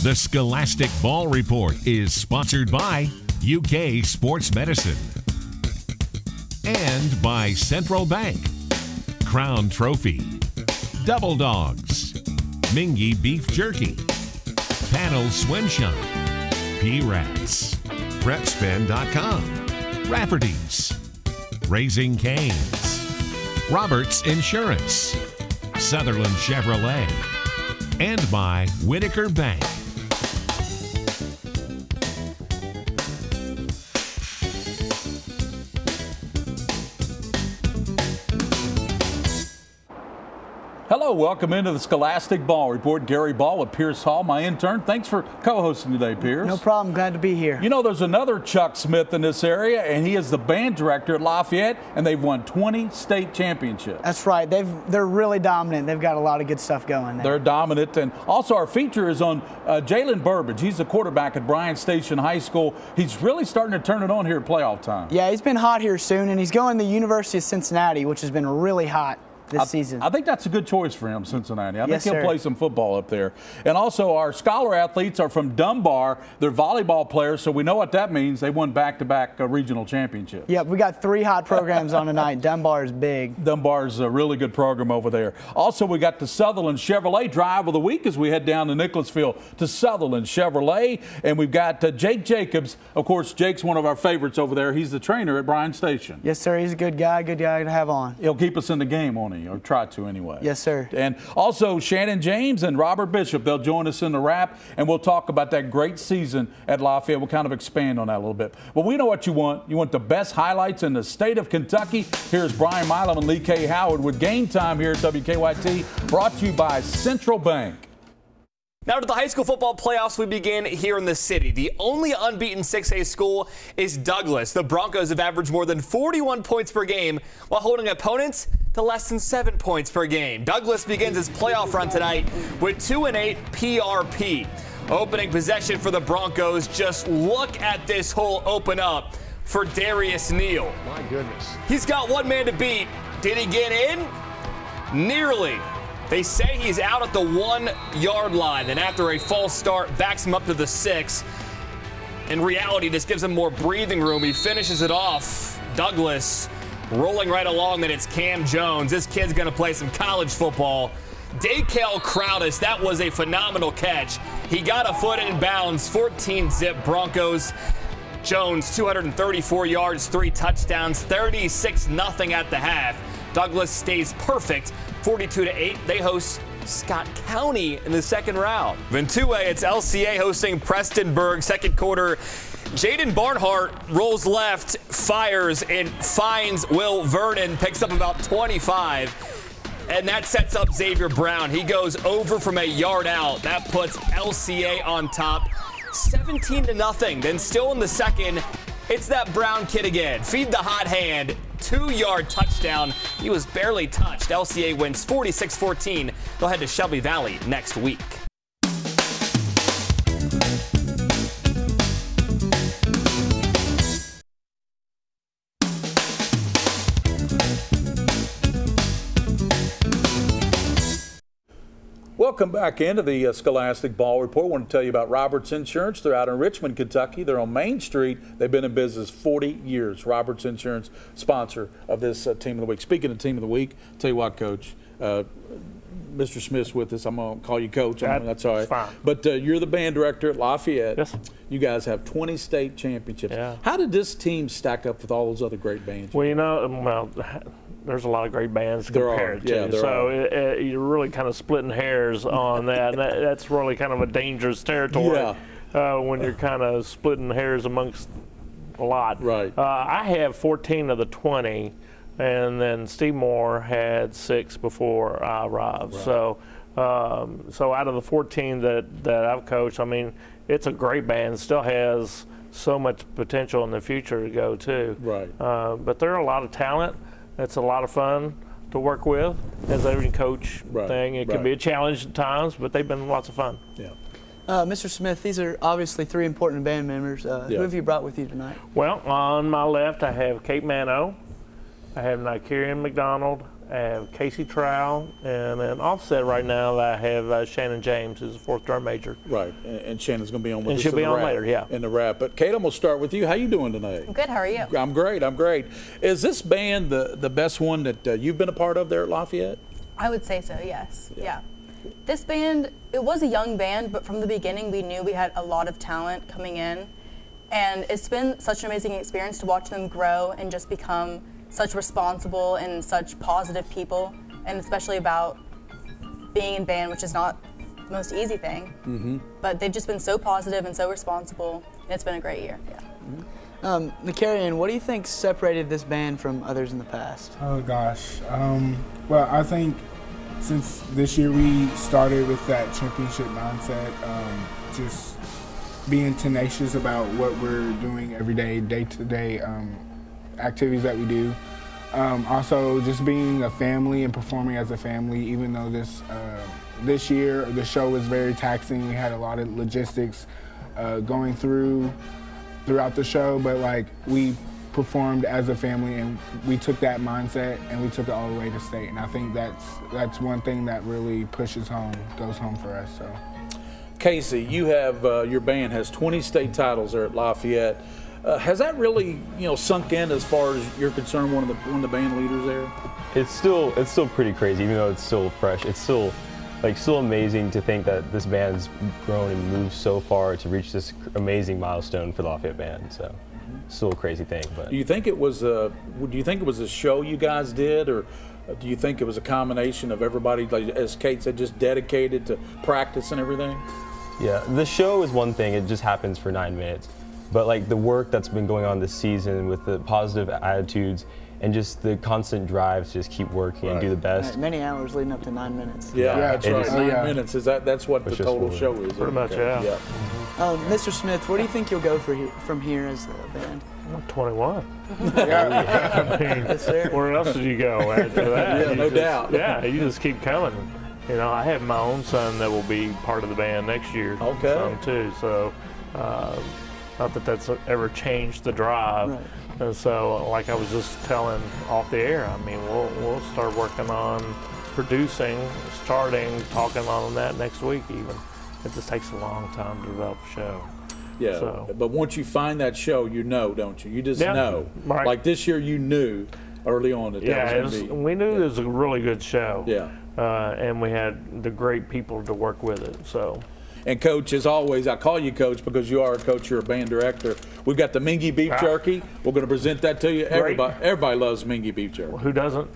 The Scholastic Ball Report is sponsored by UK Sports Medicine and by Central Bank, Crown Trophy, Double Dogs, Mingy Beef Jerky, Panel Swim Shop, P-Rats, PrepSpin.com, Rafferty's, Raising Cane's, Roberts Insurance, Sutherland Chevrolet, and by Whitaker Bank. Hello, welcome into the Scholastic Ball Report. Gary Ball with Pierce Hall, my intern. Thanks for co-hosting today, Pierce. No problem. Glad to be here. You know, there's another Chuck Smith in this area, and he is the band director at Lafayette, and they've won 20 state championships. That's right. They're really dominant. They've got a lot of good stuff going there. They're dominant. And also our feature is on Jalen Burbage. He's the quarterback at Bryan Station High School. He's really starting to turn it on here at playoff time. Yeah, he's been hot here soon, and he's going to the University of Cincinnati, which has been really hot this season. I think that's a good choice for him, Cincinnati. I think he'll sir. play some football up there. And also our scholar athletes are from Dunbar. They're volleyball players, so we know what that means. They won back-to-back regional championships. Yep, we got 3 hot programs on tonight. Dunbar is big. Dunbar's a really good program over there. Also, we got the Sutherland Chevrolet Drive of the Week as we head down to Nicholasville to Sutherland Chevrolet. And we've got Jake Jacobs. Of course, Jake's one of our favorites over there. He's the trainer at Bryan Station. Yes, sir. He's a good guy to have on. He'll keep us in the game, won't he? Or try to anyway. Yes, sir. And also Shannon James and Robert Bishop, they'll join us in the wrap, and we'll talk about that great season at Lafayette. We'll kind of expand on that a little bit. Well, we know what you want. You want the best highlights in the state of Kentucky. Here's Brian Milam and Lee K. Howard with Game Time here at WKYT, brought to you by Central Bank. Now to the high school football playoffs we begin here in the city. The only unbeaten 6A school is Douglas. The Broncos have averaged more than 41 points per game while holding opponents to less than 7 points per game. Douglas begins its playoff run tonight with 2-8 PRP. Opening possession for the Broncos. Just look at this hole open up for Darius Neal. My goodness. He's got one man to beat. Did he get in? Nearly. They say he's out at the 1-yard line, and after a false start, backs him up to the 6. In reality, this gives him more breathing room. He finishes it off. Douglas rolling right along, then it's Cam Jones. This kid's going to play some college football. Daykel Crowdis, that was a phenomenal catch. He got a foot in bounds, 14-zip Broncos. Jones, 234 yards, 3 touchdowns, 36-0 at the half. Douglas stays perfect, 42-8. They host Scott County in the second round. Then 2A, it's LCA hosting Prestonburg. Second quarter, Jaden Barnhart rolls left, fires, and finds Will Vernon, picks up about 25. And that sets up Xavier Brown. He goes over from a yard out. That puts LCA on top, 17-0. Then still in the second, it's that Brown kid again. Feed the hot hand. 2-yard touchdown. He was barely touched. LCA wins 46-14. They'll head to Shelby Valley next week. Welcome back into the Scholastic Ball Report. I want to tell you about Roberts Insurance. They're out in Richmond, Kentucky. They're on Main Street. They've been in business 40 years. Roberts Insurance, sponsor of this Team of the Week. Speaking of Team of the Week, tell you what, Coach, Mr. Smith's with us. I'm going to call you Coach. That's all right. Fine. But you're the band director at Lafayette. Yes. You guys have 20 state championships. Yeah. How did this team stack up with all those other great bands? Well, you know, there's a lot of great bands compared to. So you're really kind of splitting hairs on that. And that's really kind of a dangerous territory when you're kind of splitting hairs amongst a lot. Right. I have 14 of the 20, and then Steve Moore had 6 before I arrived. Right. So out of the 14 that I've coached, I mean, it's a great band. Still has so much potential in the future to go too. Right. But there are a lot of talent. It's a lot of fun to work with, as every coach thing. It can be a challenge at times, but they've been lots of fun. Yeah. Mr. Smith, these are obviously 3 important band members. Who have you brought with you tonight? Well, on my left, I have Kate Mano, I have Nikerian McDonald, I have Casey Trow, and an offset right now that I have Shannon James, who's a fourth drum major. Right, and Shannon's going to be on with and us she'll in be the on wrap, later, yeah. in the wrap. But Kate, I'm going to start with you. How you doing tonight? I'm good. How are you? I'm great. I'm great. Is this band the best one that you've been a part of there at Lafayette? I would say so, yes. Yeah. This band, it was a young band, but from the beginning we knew we had a lot of talent coming in. And it's been such an amazing experience to watch them grow and just become such responsible and such positive people, and especially about being in band, which is not the most easy thing. Mm-hmm. But they've just been so positive and so responsible, and it's been a great year. Yeah. Mm-hmm. McCarrion, what do you think separated this band from others in the past? Oh gosh, well, I think since this year we started with that championship mindset, just being tenacious about what we're doing every day, day-to-day activities that we do. Also, just being a family and performing as a family, even though this year the show was very taxing. We had a lot of logistics going throughout the show, but like we performed as a family and we took that mindset and we took it all the way to state. And I think that's one thing that really goes home for us. So, Casey, you have your band has 20 state titles there at Lafayette. Has that really, sunk in as far as you're concerned? One of the band leaders there. It's still pretty crazy, even though it's still fresh. It's still amazing to think that this band's grown and moved so far to reach this amazing milestone for the Lafayette band. So, it's still a crazy thing. But do you think it was a show you guys did, or do you think it was a combination of everybody, like as Kate said, just dedicated to practice and everything? Yeah, the show is one thing. It just happens for 9 minutes. But like the work that's been going on this season with the positive attitudes and just the constant drive to just keep working and do the best. Right, many hours leading up to 9 minutes. Yeah, that's right. 9 minutes that's what the total show is. Pretty much, yeah. Mr. Smith, where do you think you'll go from here as the band? 21. I mean, yes, sir. Where else did you go after that? Yeah, no doubt. Yeah, you just keep coming. I have my own son that will be part of the band next year. Okay. Son too, so not that that's ever changed the drive. Right. And so, like I was just telling off the air, I mean, we'll start working on producing, talking on that next week even. It just takes a long time to develop a show. Yeah, but once you find that show, don't you? You just know. Right. Like this year, you knew early on that was going to be. We knew it was a really good show. Yeah. And we had the great people to work with it. So. And Coach, as always, I call you Coach because you are a coach, you're a band director. We've got the Mingy beef jerky. We're going to present that to you. Everybody loves Mingy beef jerky. Well, who doesn't?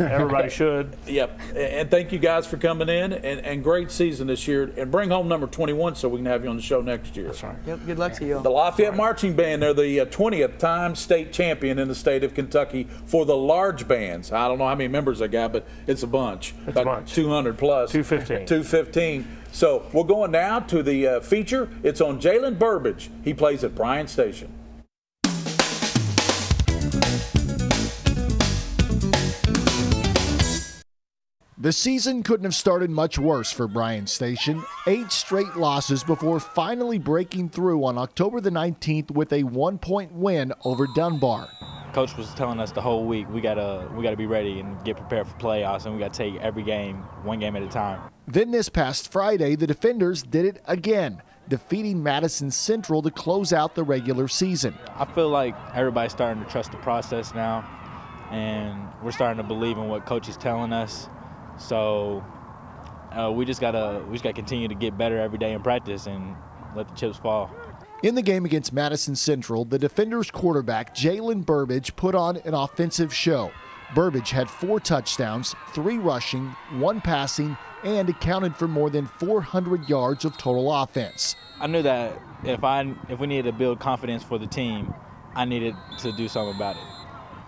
Everybody should. Yep. And thank you guys for coming in, and great season this year. And bring home number 21 so we can have you on the show next year. That's right. Yep, good luck to you all. The Lafayette Marching Band, they're the 20th time state champion in the state of Kentucky for the large bands. I don't know how many members they got, but it's a bunch. It's a bunch. 200 plus. 215. 215. So we're going now to the feature. It's on Jalen Burbage. He plays at Bryan Station. The season couldn't have started much worse for Bryan Station. 8 straight losses before finally breaking through on October the 19th with a 1-point win over Dunbar. Coach was telling us the whole week we gotta be ready and get prepared for playoffs, and we gotta take every game one game at a time. Then this past Friday, the defenders did it again, defeating Madison Central to close out the regular season. I feel like everybody's starting to trust the process now, and we're starting to believe in what Coach is telling us. So we just gotta continue to get better every day in practice and let the chips fall. In the game against Madison Central, the defenders' quarterback, Jalen Burbage, put on an offensive show. Burbage had 4 touchdowns, 3 rushing, 1 passing, and accounted for more than 400 yards of total offense. I knew that if we needed to build confidence for the team, I needed to do something about it.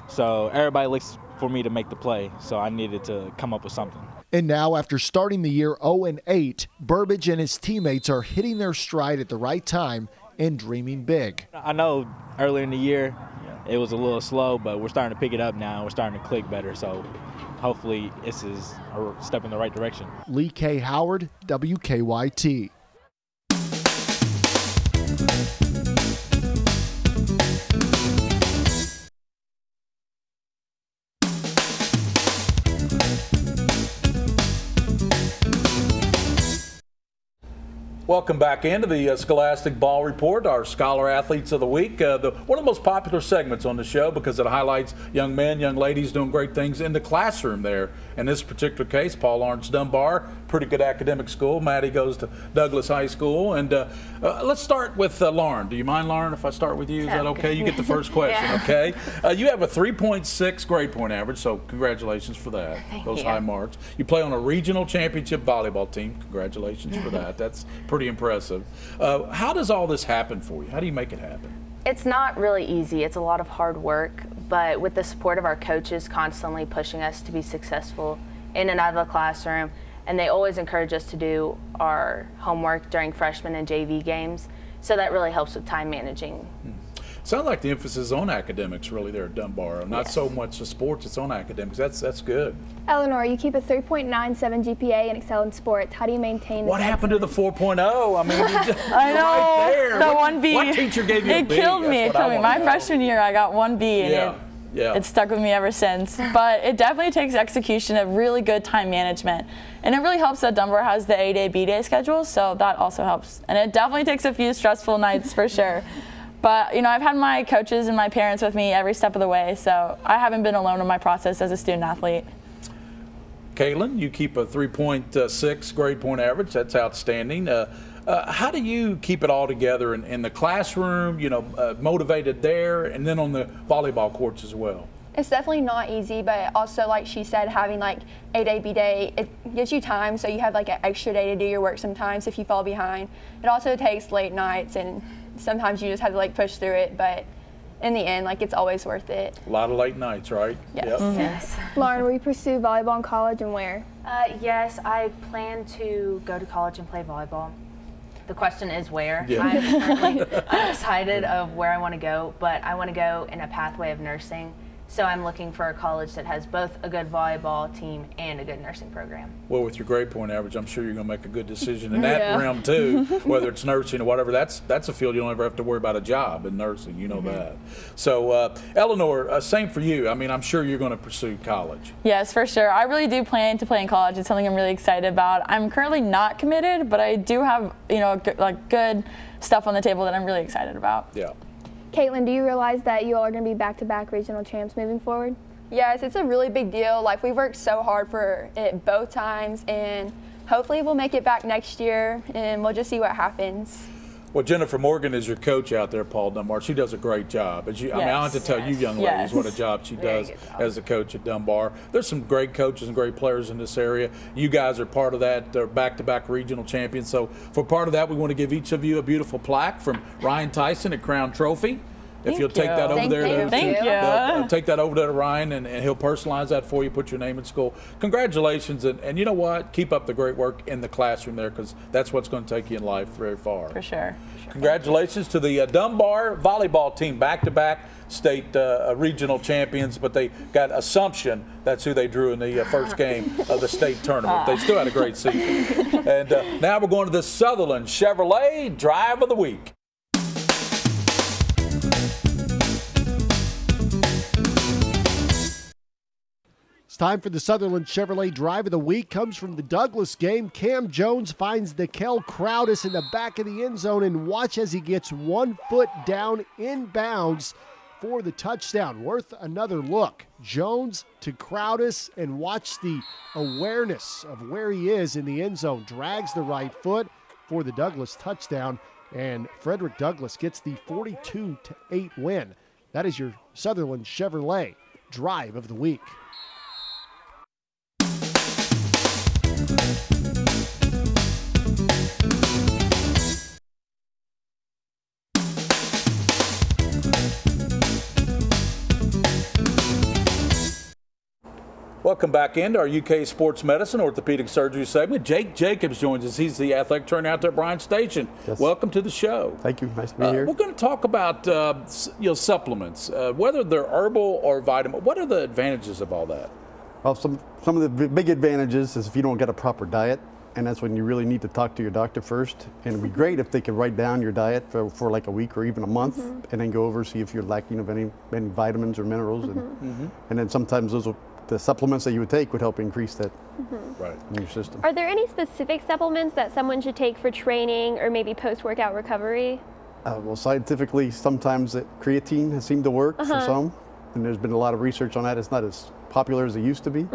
So everybody looks for me to make the play, so I needed to come up with something. And now, after starting the year 0-8, Burbage and his teammates are hitting their stride at the right time and dreaming big. I know earlier in the year it was a little slow, but we're starting to pick it up now. We're starting to click better, so hopefully this is a step in the right direction. Lee K. Howard, WKYT. Welcome back into the Scholastic Ball Report, our Scholar Athletes of the Week. One of the most popular segments on the show because it highlights young men, young ladies doing great things in the classroom there. In this particular case, Paul Lawrence Dunbar, pretty good academic school. Maddie goes to Douglas High School. And let's start with Lauren. Do you mind, Lauren, if I start with you? Is that okay? You get the first question, okay? You have a 3.6 grade point average, so congratulations for that. Thank those you. high marks. You play on a regional championship volleyball team. Congratulations for that. That's pretty impressive. How does all this happen for you? How do you make it happen? It's not really easy. It's a lot of hard work, but with the support of our coaches constantly pushing us to be successful in and out of the classroom, and they always encourage us to do our homework during freshman and JV games, so that really helps with time managing. Sounds like the emphasis is on academics really there at Dunbar. Not so much the sports, it's on academics. That's good. Eleanor, you keep a 3.97 GPA and excel in sports. How do you maintain What happened to the 4.0? I mean, I know, right there. the 1B. What teacher gave you a It B? killed me. That's It what killed me. I My wanna know. freshman year, I got 1B, and Yeah. it stuck with me ever since. But it definitely takes execution of really good time management. And it really helps that Dunbar has the A-day, B-day schedule, so that also helps. And it definitely takes a few stressful nights for sure. But, you know, I've had my coaches and my parents with me every step of the way, so I haven't been alone in my process as a student athlete. Caitlin, you keep a 3.6 grade point average. That's outstanding. How do you keep it all together in the classroom, you know, motivated there, and then on the volleyball courts as well? It's definitely not easy, but also, like she said, having like A-day, B-day, it gives you time, so you have like an extra day to do your work sometimes if you fall behind. It also takes late nights, and sometimes you just have to like push through it, but in the end, like, it's always worth it. A lot of late nights, right? Yes. Yep. Yes. Lauren, will you pursue volleyball in college, and where? Yes, I plan to go to college and play volleyball. The question is where. Yeah. I'm currently undecided of where I want to go, but I want to go in a pathway of nursing. So I'm looking for a college that has both a good volleyball team and a good nursing program. Well, with your grade point average, I'm sure you're going to make a good decision in that realm too, whether it's nursing or whatever. That's a field you don't ever have to worry about a job in nursing. You know that. So, Eleanor, same for you. I mean, I'm sure you're going to pursue college. Yes, for sure. I really do plan to play in college. It's something I'm really excited about. I'm currently not committed, but I do have, you know, good stuff on the table that I'm really excited about. Yeah. Caitlin, do you realize that you all are going to be back-to-back regional champs moving forward? Yes, it's a really big deal. Like, we worked so hard for it both times, and hopefully we'll make it back next year, and we'll just see what happens. Well, Jennifer Morgan is your coach out there, Paul Dunbar. She does a great job. I mean, I don't have to tell you young ladies what a job she does as a coach at Dunbar. There's some great coaches and great players in this area. You guys are part of that. They're back-to-back regional champions. So for part of that, we want to give each of you a beautiful plaque from Ryan Tyson at Crown Trophy. If you'll take that over there, take that over there to Ryan, and he'll personalize that for you, put your name in school. Congratulations, and you know what? Keep up the great work in the classroom there, because that's what's going to take you in life very far. For sure. Congratulations to the Dunbar volleyball team, back-to-back state regional champions, but they got Assumption. That's who they drew in the first game of the state tournament. They still had a great season. And now we're going to the Sutherland Chevrolet Drive of the Week. Time for the Sutherland Chevrolet Drive of the Week. Comes from the Douglas game. Cam Jones finds Nikel Crowdis in the back of the end zone, and watch as he gets 1 foot down inbounds for the touchdown. Worth another look. Jones to Crowdis, and watch the awareness of where he is in the end zone. Drags the right foot for the Douglas touchdown, and Frederick Douglass gets the 42-8 win. That is your Sutherland Chevrolet Drive of the Week. Welcome back into our UK Sports Medicine Orthopedic Surgery segment. Jake Jacobs joins us. He's the athletic trainer out there at Bryan Station. Yes. Welcome to the show. Thank you. Nice to be here. We're going to talk about supplements, whether they're herbal or vitamin. What are the advantages of all that? Well, some of the big advantages is if you don't get a proper diet, and that's when you really need to talk to your doctor first. And it'd be great if they could write down your diet for like a week or even a month, and then go over see if you're lacking of any vitamins or minerals. And then sometimes those will the supplements that you would take would help increase that right in your system. Are there any specific supplements that someone should take for training or maybe post-workout recovery? Well, scientifically, sometimes creatine has seemed to work for some, and there's been a lot of research on that. It's not as popular as it used to be.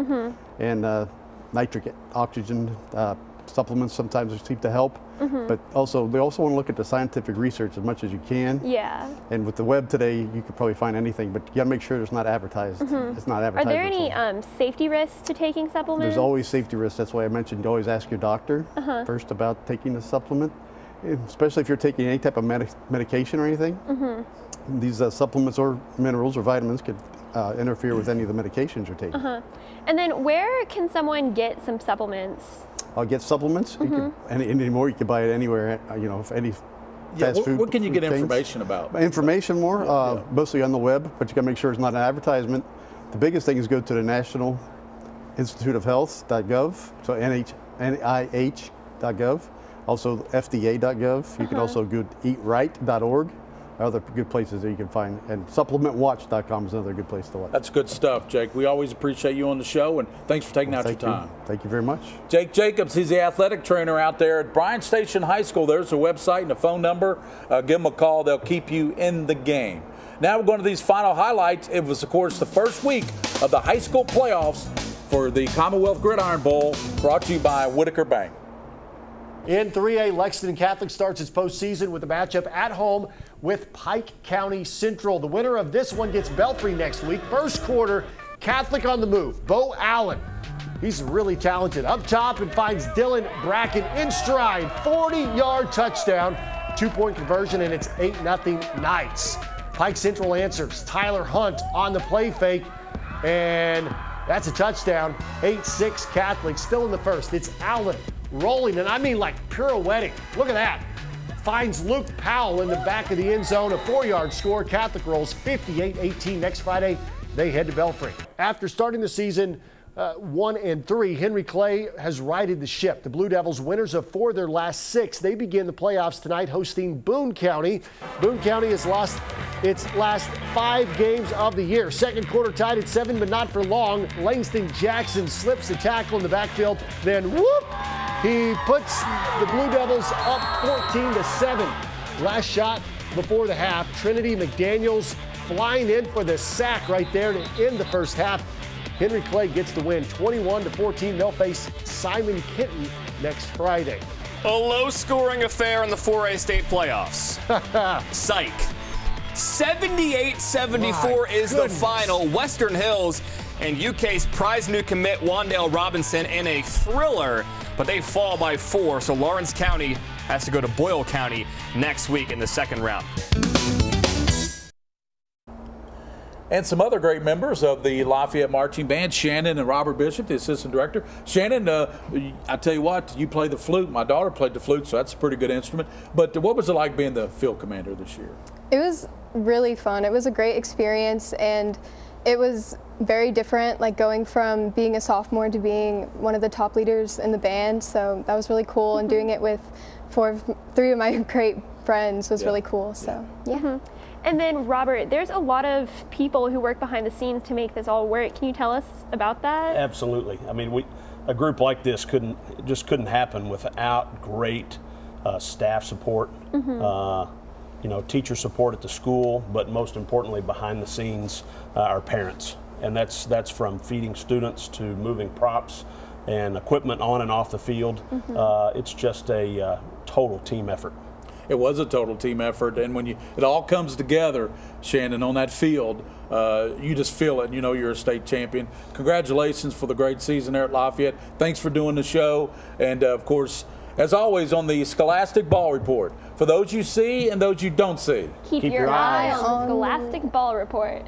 And nitric oxygen supplements sometimes seem to help, but also they also want to look at the scientific research as much as you can. Yeah. And with the web today, you could probably find anything, but you got to make sure it's not advertised. It's not advertised. Are there any safety risks to taking supplements? There's always safety risks. That's why I mentioned always ask your doctor first about taking the supplement, especially if you're taking any type of medication or anything. These supplements or minerals or vitamins could interfere with any of the medications you're taking. And then where can someone get some supplements? Get supplements. You can, anymore, you can buy it anywhere. You know, any fast food. What can you get chains. information about? Information more, mostly on the web, but you got to make sure it's not an advertisement. The biggest thing is go to the National Institute of Health.gov, so NIH.gov, also FDA.gov. You can also go to eatright.org. Other good places that you can find, and supplementwatch.com is another good place to watch. That's good stuff, Jake. We always appreciate you on the show, and thanks for taking out your time. Thank you very much. Jake Jacobs, he's the athletic trainer out there at Bryan Station High School. There's a website and a phone number. Give them a call. They'll keep you in the game. Now we're going to these final highlights. It was, of course, the first week of the high school playoffs for the Commonwealth Gridiron Bowl, brought to you by Whitaker Bank. In 3A, Lexington Catholic starts its postseason with a matchup at home with Pike County Central. The winner of this one gets Belfry next week. First quarter, Catholic on the move. Bo Allen, he's really talented. Up top and finds Dylan Bracken in stride. 40-yard touchdown, 2-point conversion, and it's 8-0 Knights. Pike Central answers. Tyler Hunt on the play fake, and that's a touchdown. 8-6 Catholic, still in the first. It's Allen rolling, and I mean like pirouetting. Look at that. Finds Luke Powell in the back of the end zone. A 4-yard score. Catholic rolls 58-18. Next Friday, they head to Belfry. After starting the season 1-3, Henry Clay has righted the ship. The Blue Devils, winners of 4 of their last 6. They begin the playoffs tonight hosting Boone County. Boone County has lost its last 5 games of the year. Second quarter tied at 7, but not for long. Langston Jackson slips the tackle in the backfield. Then whoop! He puts the Blue Devils up 14-7. Last shot before the half. Trinity McDaniels flying in for the sack right there to end the first half. Henry Clay gets the win, 21-14. They'll face Simon Kenton next Friday. A low-scoring affair in the 4A state playoffs. Psych. 78-74 is the final. Western Hills and UK's prize new commit Wandale Robinson in a thriller, but they fall by 4, so Lawrence County has to go to Boyle County next week in the second round. And some other great members of the Lafayette Marching Band, Shannon and Robert Bishop, the assistant director. Shannon, I tell you what, you play the flute. My daughter played the flute, so that's a pretty good instrument. But what was it like being the field commander this year? It was really fun. It was a great experience, and it was very different, like going from being a sophomore to being one of the top leaders in the band. So that was really cool, and doing it with 3 of my great friends was really cool. So yeah. And then, Robert, there's a lot of people who work behind the scenes to make this all work. Can you tell us about that? Absolutely. I mean, a group like this just couldn't happen without great staff support, teacher support at the school, but most importantly, behind the scenes, our parents. And that's from feeding students to moving props and equipment on and off the field. It's just a total team effort. It was a total team effort, and when it all comes together, Shannon, on that field, you just feel it, and you know you're a state champion. Congratulations for the great season there at Lafayette. Thanks for doing the show, and of course, as always, on the Scholastic Ball Report, for those you see and those you don't see. Keep your eye on the Scholastic Ball Report.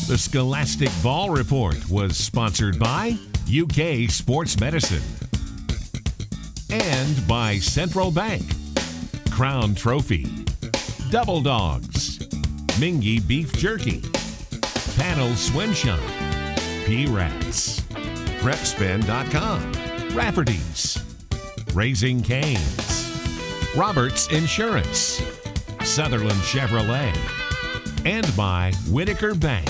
The Scholastic Ball Report was sponsored by UK Sports Medicine and by Central Bank, Crown Trophy, Double Dogs, Mingy Beef Jerky, Panel Swim Shop, P-Rats, PrepSpin.com, Rafferty's, Raising Cane's, Roberts Insurance, Sutherland Chevrolet, and by Whitaker Bank.